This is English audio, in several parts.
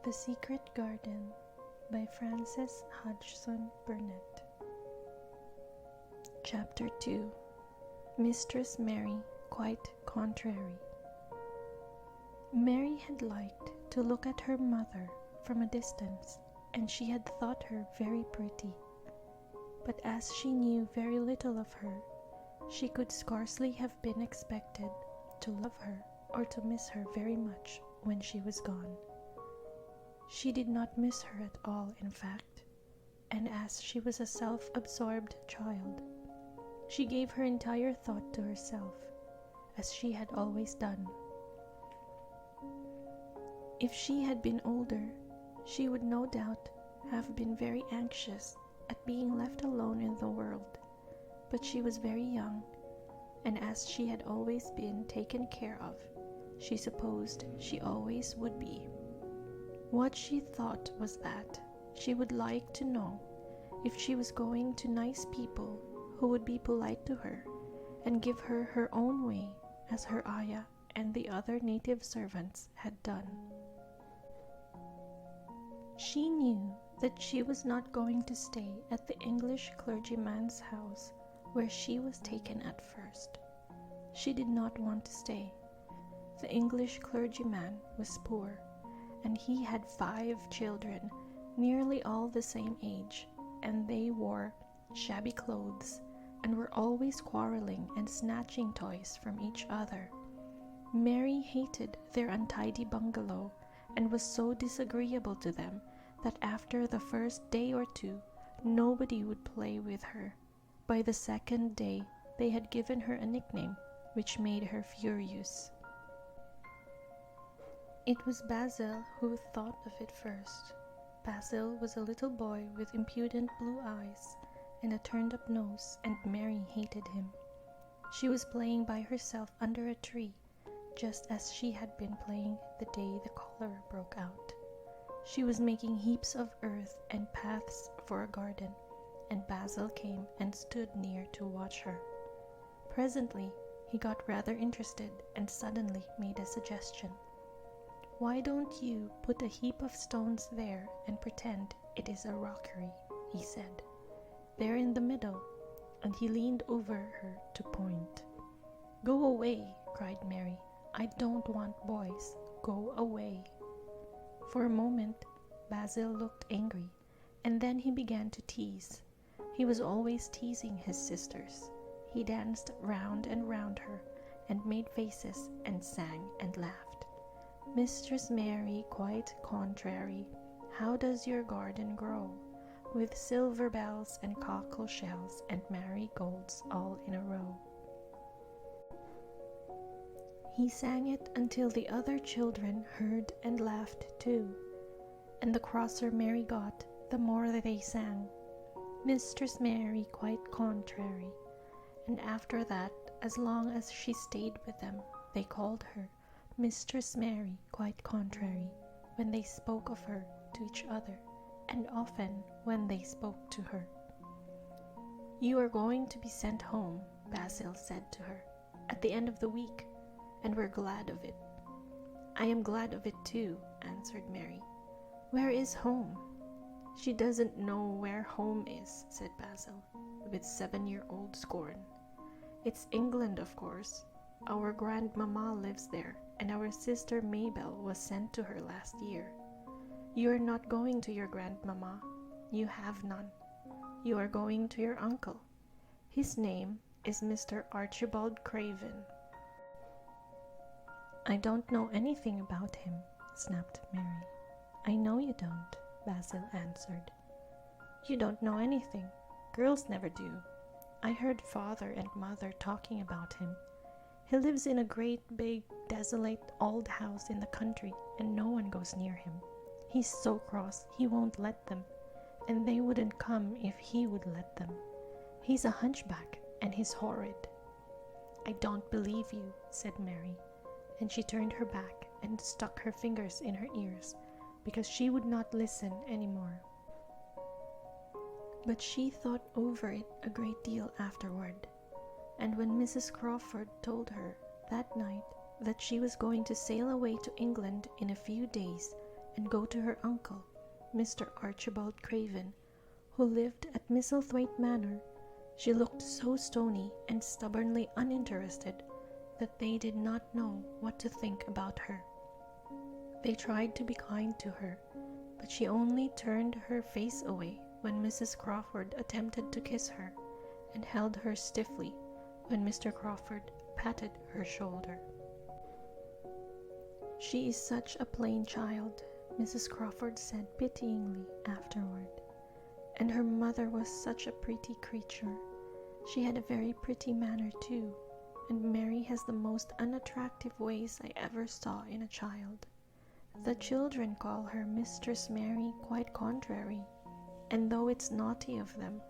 The Secret Garden by Frances Hodgson Burnett. Chapter 2. Mistress Mary Quite Contrary. Mary had liked to look at her mother from a distance, and she had thought her very pretty. But as she knew very little of her, she could scarcely have been expected to love her or to miss her very much when she was gone. She did not miss her at all, in fact, and as she was a self-absorbed child, she gave her entire thought to herself, as she had always done. If she had been older, she would no doubt have been very anxious at being left alone in the world, but she was very young, and as she had always been taken care of, she supposed she always would be. What she thought was that she would like to know if she was going to nice people who would be polite to her and give her her own way as her ayah and the other native servants had done. She knew that she was not going to stay at the English clergyman's house where she was taken at first. She did not want to stay. The English clergyman was poor, and he had 5 children, nearly all the same age, and they wore shabby clothes and were always quarreling and snatching toys from each other. Mary hated their untidy bungalow and was so disagreeable to them that after the first day or two, nobody would play with her. By the second day, they had given her a nickname which made her furious. It was Basil who thought of it first. Basil was a little boy with impudent blue eyes and a turned-up nose, and Mary hated him. She was playing by herself under a tree, just as she had been playing the day the cholera broke out. She was making heaps of earth and paths for a garden, and Basil came and stood near to watch her. Presently, he got rather interested and suddenly made a suggestion. "Why don't you put a heap of stones there and pretend it is a rockery?" he said. "There in the middle," and he leaned over her to point. "Go away," cried Mary. "I don't want boys. Go away." For a moment, Basil looked angry, and then he began to tease. He was always teasing his sisters. He danced round and round her, and made faces, and sang and laughed. "Mistress Mary Quite Contrary, how does your garden grow, with silver bells and cockle shells and marigolds all in a row?" He sang it until the other children heard and laughed too, and the crosser Mary got, the more they sang, "Mistress Mary Quite Contrary," and after that, as long as she stayed with them, they called her Mistress Mary Quite Contrary when they spoke of her to each other, and often when they spoke to her. "You are going to be sent home," Basil said to her, "at the end of the week, and we're glad of it." "I am glad of it too," answered Mary. "Where is home?" "She doesn't know where home is," said Basil, with 7-year-old scorn. "It's England, of course. Our grandmamma lives there, and our sister Mabel was sent to her last year. You are not going to your grandmamma. You have none. You are going to your uncle. His name is Mr. Archibald Craven." "I don't know anything about him," snapped Mary. "I know you don't," Basil answered. "You don't know anything. Girls never do. I heard father and mother talking about him. He lives in a great big desolate old house in the country, and no one goes near him. He's so cross he won't let them, and they wouldn't come if he would let them. He's a hunchback, and he's horrid." "I don't believe you," said Mary, and she turned her back and stuck her fingers in her ears because she would not listen any more. But she thought over it a great deal afterward, and when Mrs. Crawford told her that night that she was going to sail away to England in a few days and go to her uncle, Mr. Archibald Craven, who lived at Misselthwaite Manor, she looked so stony and stubbornly uninterested that they did not know what to think about her. They tried to be kind to her, but she only turned her face away when Mrs. Crawford attempted to kiss her, and held her stiffly when Mr. Crawford patted her shoulder. "She is such a plain child," Mrs. Crawford said pityingly afterward, "and her mother was such a pretty creature. She had a very pretty manner too, and Mary has the most unattractive ways I ever saw in a child. The children call her Mistress Mary quite contrary, and though it's naughty of them,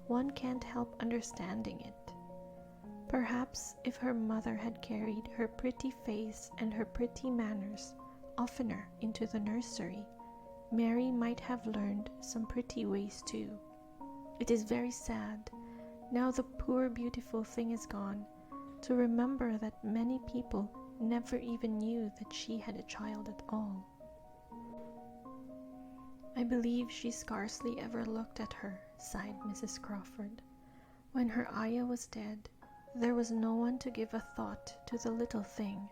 one can't help understanding it. Perhaps if her mother had carried her pretty face and her pretty manners oftener into the nursery, Mary might have learned some pretty ways too. It is very sad, now the poor beautiful thing is gone, to remember that many people never even knew that she had a child at all. I believe she scarcely ever looked at her," sighed Mrs. Crawford. "When her ayah was dead, there was no one to give a thought to the little thing.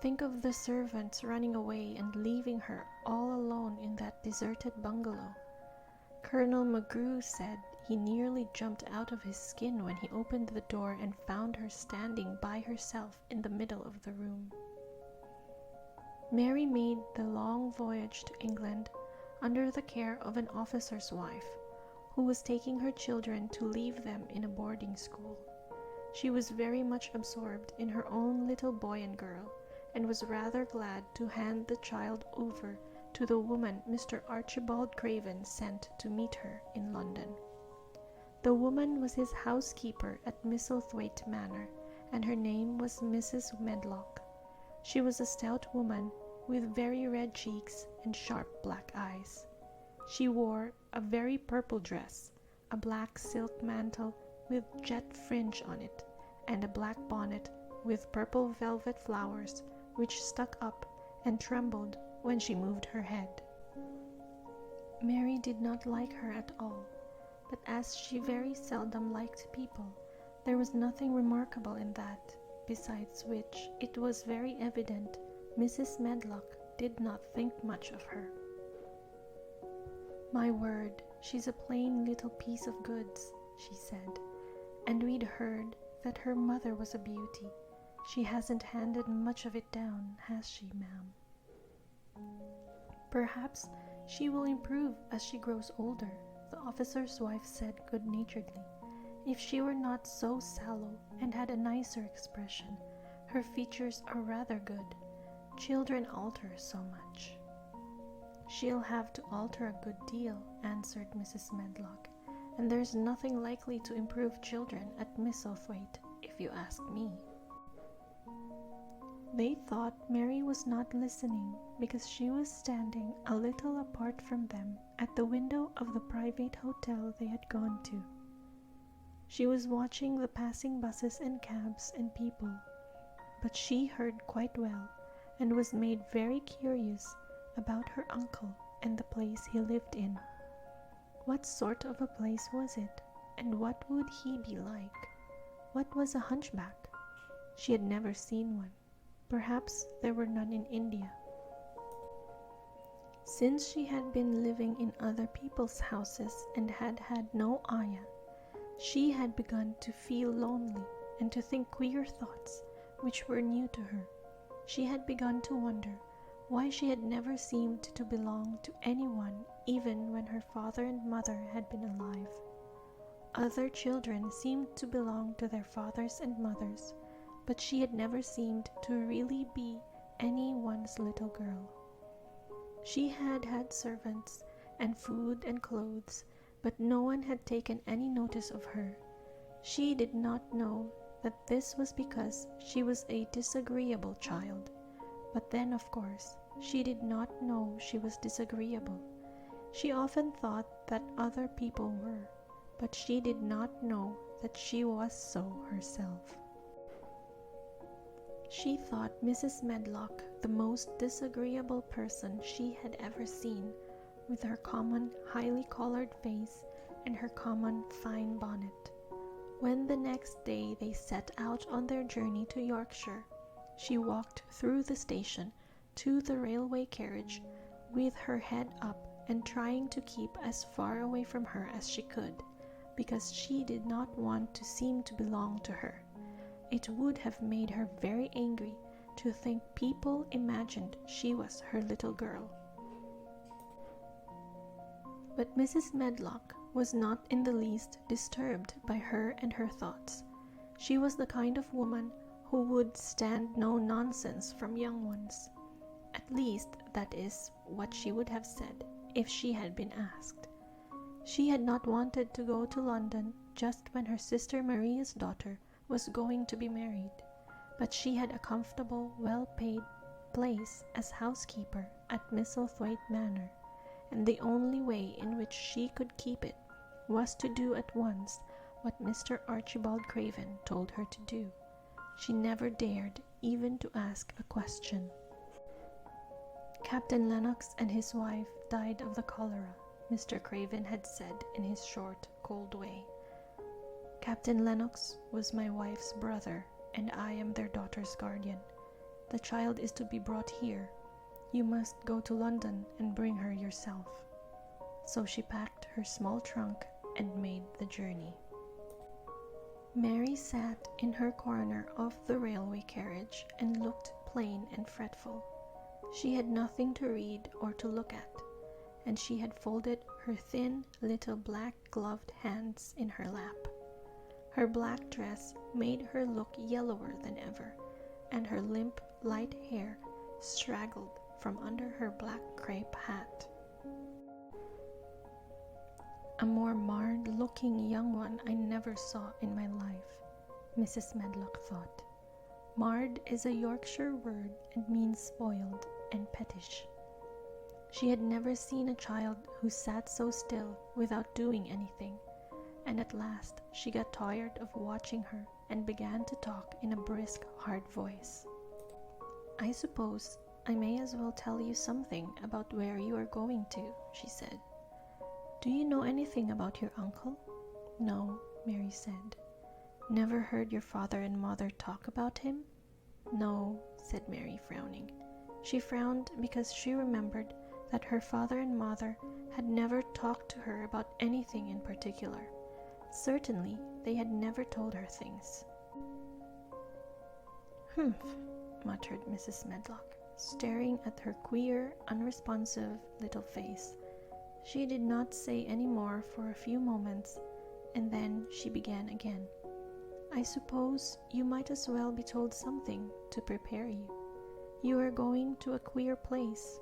Think of the servants running away and leaving her all alone in that deserted bungalow. Colonel McGrew said he nearly jumped out of his skin when he opened the door and found her standing by herself in the middle of the room." Mary made the long voyage to England under the care of an officer's wife, who was taking her children to leave them in a boarding school. She was very much absorbed in her own little boy and girl, and was rather glad to hand the child over to the woman Mr. Archibald Craven sent to meet her in London. The woman was his housekeeper at Misselthwaite Manor, and her name was Mrs. Medlock. She was a stout woman with very red cheeks and sharp black eyes. She wore a very purple dress, a black silk mantle with jet fringe on it, and a black bonnet with purple velvet flowers which stuck up and trembled when she moved her head. Mary did not like her at all, but as she very seldom liked people, there was nothing remarkable in that, besides which it was very evident Mrs. Medlock did not think much of her. "My word, she's a plain little piece of goods," she said, "and we'd heard that her mother was a beauty. She hasn't handed much of it down, has she, ma'am?" "Perhaps she will improve as she grows older," the officer's wife said good-naturedly. "If she were not so sallow and had a nicer expression, her features are rather good. Children alter so much." "She'll have to alter a good deal," answered Mrs. Medlock, "and there's nothing likely to improve children at Misselthwaite, if you ask me." They thought Mary was not listening because she was standing a little apart from them at the window of the private hotel they had gone to. She was watching the passing buses and cabs and people, but she heard quite well and was made very curious about her uncle and the place he lived in. What sort of a place was it, and what would he be like? What was a hunchback? She had never seen one. Perhaps there were none in India. Since she had been living in other people's houses and had had no ayah, she had begun to feel lonely and to think queer thoughts which were new to her. She had begun to wonder why she had never seemed to belong to anyone even when her father and mother had been alive. Other children seemed to belong to their fathers and mothers, but she had never seemed to really be anyone's little girl. She had had servants and food and clothes, but no one had taken any notice of her. She did not know that this was because she was a disagreeable child, but then, of course, she did not know she was disagreeable. She often thought that other people were, but she did not know that she was so herself. She thought Mrs. Medlock the most disagreeable person she had ever seen, with her common, highly colored face and her common, fine bonnet. When the next day they set out on their journey to Yorkshire, she walked through the station to the railway carriage with her head up and trying to keep as far away from her as she could, because she did not want to seem to belong to her. It would have made her very angry to think people imagined she was her little girl. But Mrs. Medlock was not in the least disturbed by her and her thoughts. She was the kind of woman who would stand no nonsense from young ones. At least that is what she would have said if she had been asked. She had not wanted to go to London just when her sister Maria's daughter was going to be married, but she had a comfortable, well-paid place as housekeeper at Misselthwaite Manor, and the only way in which she could keep it was to do at once what Mr. Archibald Craven told her to do. She never dared even to ask a question. Captain Lennox and his wife died of the cholera, Mr. Craven had said in his short, cold way. Captain Lennox was my wife's brother, and I am their daughter's guardian. The child is to be brought here. You must go to London and bring her yourself. So she packed her small trunk and made the journey. Mary sat in her corner of the railway carriage and looked plain and fretful. She had nothing to read or to look at, and she had folded her thin little black gloved hands in her lap. Her black dress made her look yellower than ever, and her limp, light hair straggled from under her black crepe hat. A more marred-looking young one I never saw in my life, Mrs. Medlock thought. Marred is a Yorkshire word and means spoiled and pettish. She had never seen a child who sat so still without doing anything, and at last she got tired of watching her and began to talk in a brisk, hard voice. "I suppose I may as well tell you something about where you are going to," she said. "Do you know anything about your uncle?" "No," Mary said. "Never heard your father and mother talk about him?" "No," said Mary, frowning. She frowned because she remembered that her father and mother had never talked to her about anything in particular. Certainly, they had never told her things. "Humph," muttered Mrs. Medlock, staring at her queer, unresponsive little face. She did not say any more for a few moments, and then she began again. "I suppose you might as well be told something to prepare you. You are going to a queer place."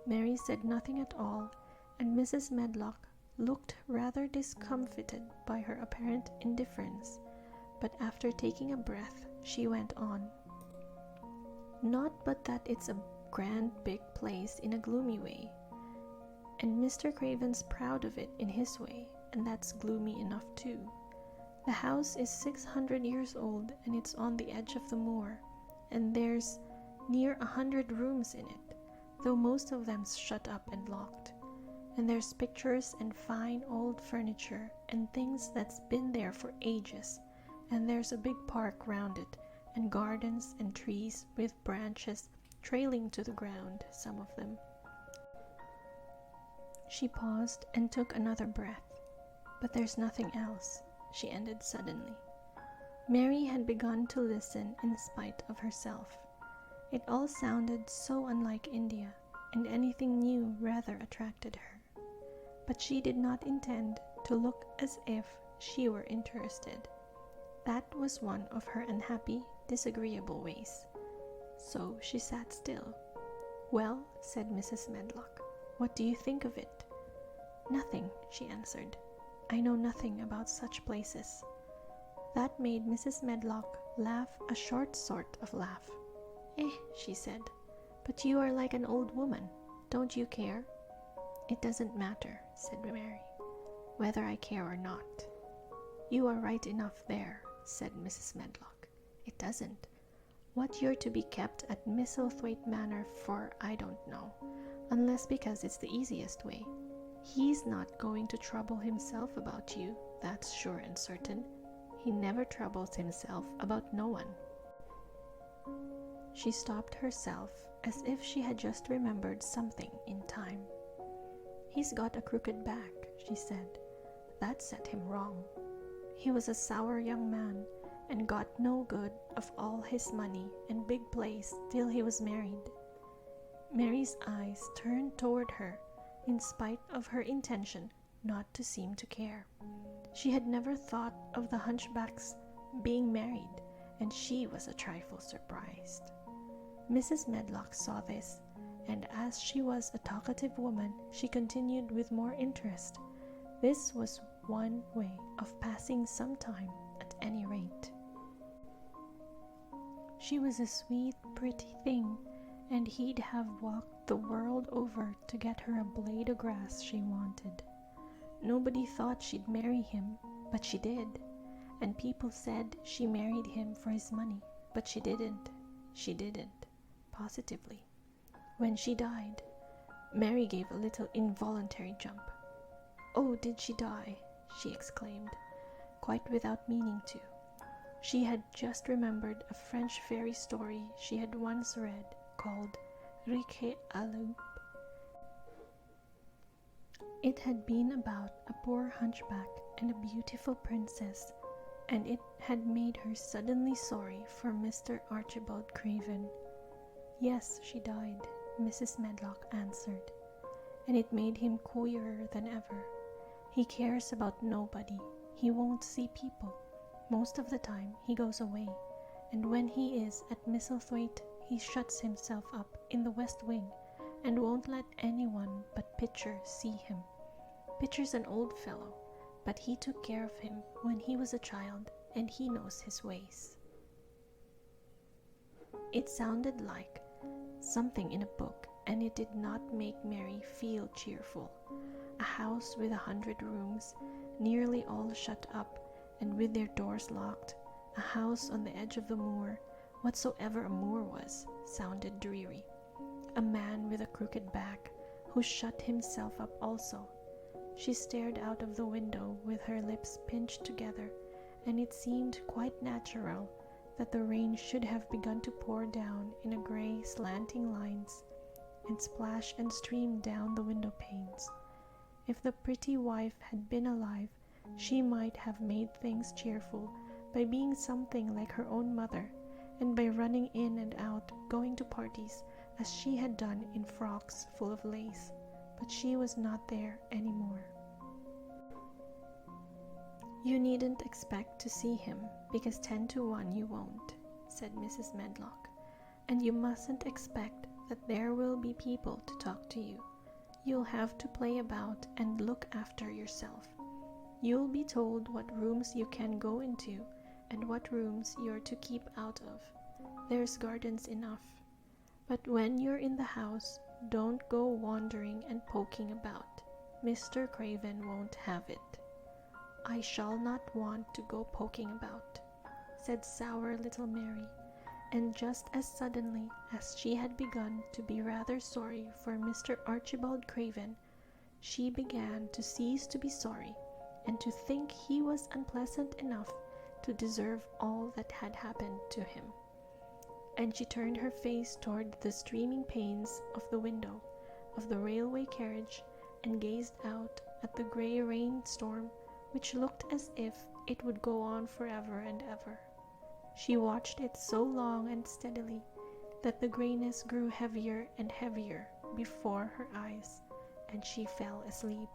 Mary said nothing at all, and Mrs. Medlock looked rather discomfited by her apparent indifference, but after taking a breath, she went on. "Not but that it's a grand big place in a gloomy way, and Mr. Craven's proud of it in his way, and that's gloomy enough too. The house is 600 years old, and it's on the edge of the moor, and there's near 100 rooms in it, though most of them's shut up and locked. And there's pictures and fine old furniture and things that's been there for ages, and there's a big park round it, and gardens and trees with branches trailing to the ground, some of them." She paused and took another breath. "But there's nothing else," she ended suddenly. Mary had begun to listen in spite of herself. It all sounded so unlike India, and anything new rather attracted her. But she did not intend to look as if she were interested. That was one of her unhappy, disagreeable ways. So she sat still. "Well," said Mrs. Medlock, "what do you think of it?" "Nothing," she answered. "I know nothing about such places." That made Mrs. Medlock laugh a short sort of laugh. She said, "but you are like an old woman. Don't you care?" "It doesn't matter," said Mary, "whether I care or not." "You are right enough there," said Mrs. Medlock. "It doesn't. What you're to be kept at Misselthwaite Manor for, I don't know, unless because it's the easiest way. He's not going to trouble himself about you, that's sure and certain. He never troubles himself about no one." She stopped herself as if she had just remembered something in time. "He's got a crooked back," she said. "That set him wrong. He was a sour young man and got no good of all his money and big place till he was married." Mary's eyes turned toward her in spite of her intention not to seem to care. She had never thought of the hunchback's being married, and she was a trifle surprised. Mrs. Medlock saw this, and as she was a talkative woman, she continued with more interest. This was one way of passing some time at any rate. She was a sweet, pretty thing, and he'd have walked the world over to get her a blade of grass she wanted. Nobody thought she'd marry him, but she did, and people said she married him for his money, but she didn't. She didn't, positively. When she died, Mary gave a little involuntary jump. "Oh, did she die?" she exclaimed, quite without meaning to. She had just remembered a French fairy story she had once read called Riquet à Loup. It had been about a poor hunchback and a beautiful princess, and it had made her suddenly sorry for Mr. Archibald Craven. "Yes, she died," Mrs. Medlock answered, "and it made him queerer than ever. He cares about nobody. He won't see people. Most of the time he goes away, and when he is at Misselthwaite he shuts himself up in the west wing and won't let anyone but Pitcher see him. Pitcher's an old fellow, but he took care of him when he was a child, and he knows his ways." It sounded like something in a book, and it did not make Mary feel cheerful. A house with 100 rooms, nearly all shut up and with their doors locked, a house on the edge of the moor, whatsoever a moor was, sounded dreary. A man with a crooked back, who shut himself up also. She stared out of the window with her lips pinched together, and it seemed quite natural that the rain should have begun to pour down in a gray slanting lines and splash and stream down the window panes. If the pretty wife had been alive, she might have made things cheerful by being something like her own mother, and by running in and out, going to parties, as she had done in frocks full of lace, but she was not there any more. "You needn't expect to see him, because 10 to 1 you won't," said Mrs. Medlock, "and you mustn't expect that there will be people to talk to you. You'll have to play about and look after yourself. You'll be told what rooms you can go into and what rooms you're to keep out of. There's gardens enough. But when you're in the house, don't go wandering and poking about. Mr. Craven won't have it." "I shall not want to go poking about," said sour little Mary, and just as suddenly as she had begun to be rather sorry for Mr. Archibald Craven, she began to cease to be sorry and to think he was unpleasant enough to deserve all that had happened to him. And she turned her face toward the streaming panes of the window of the railway carriage and gazed out at the gray rainstorm, which looked as if it would go on forever and ever. She watched it so long and steadily that the grayness grew heavier and heavier before her eyes, and she fell asleep.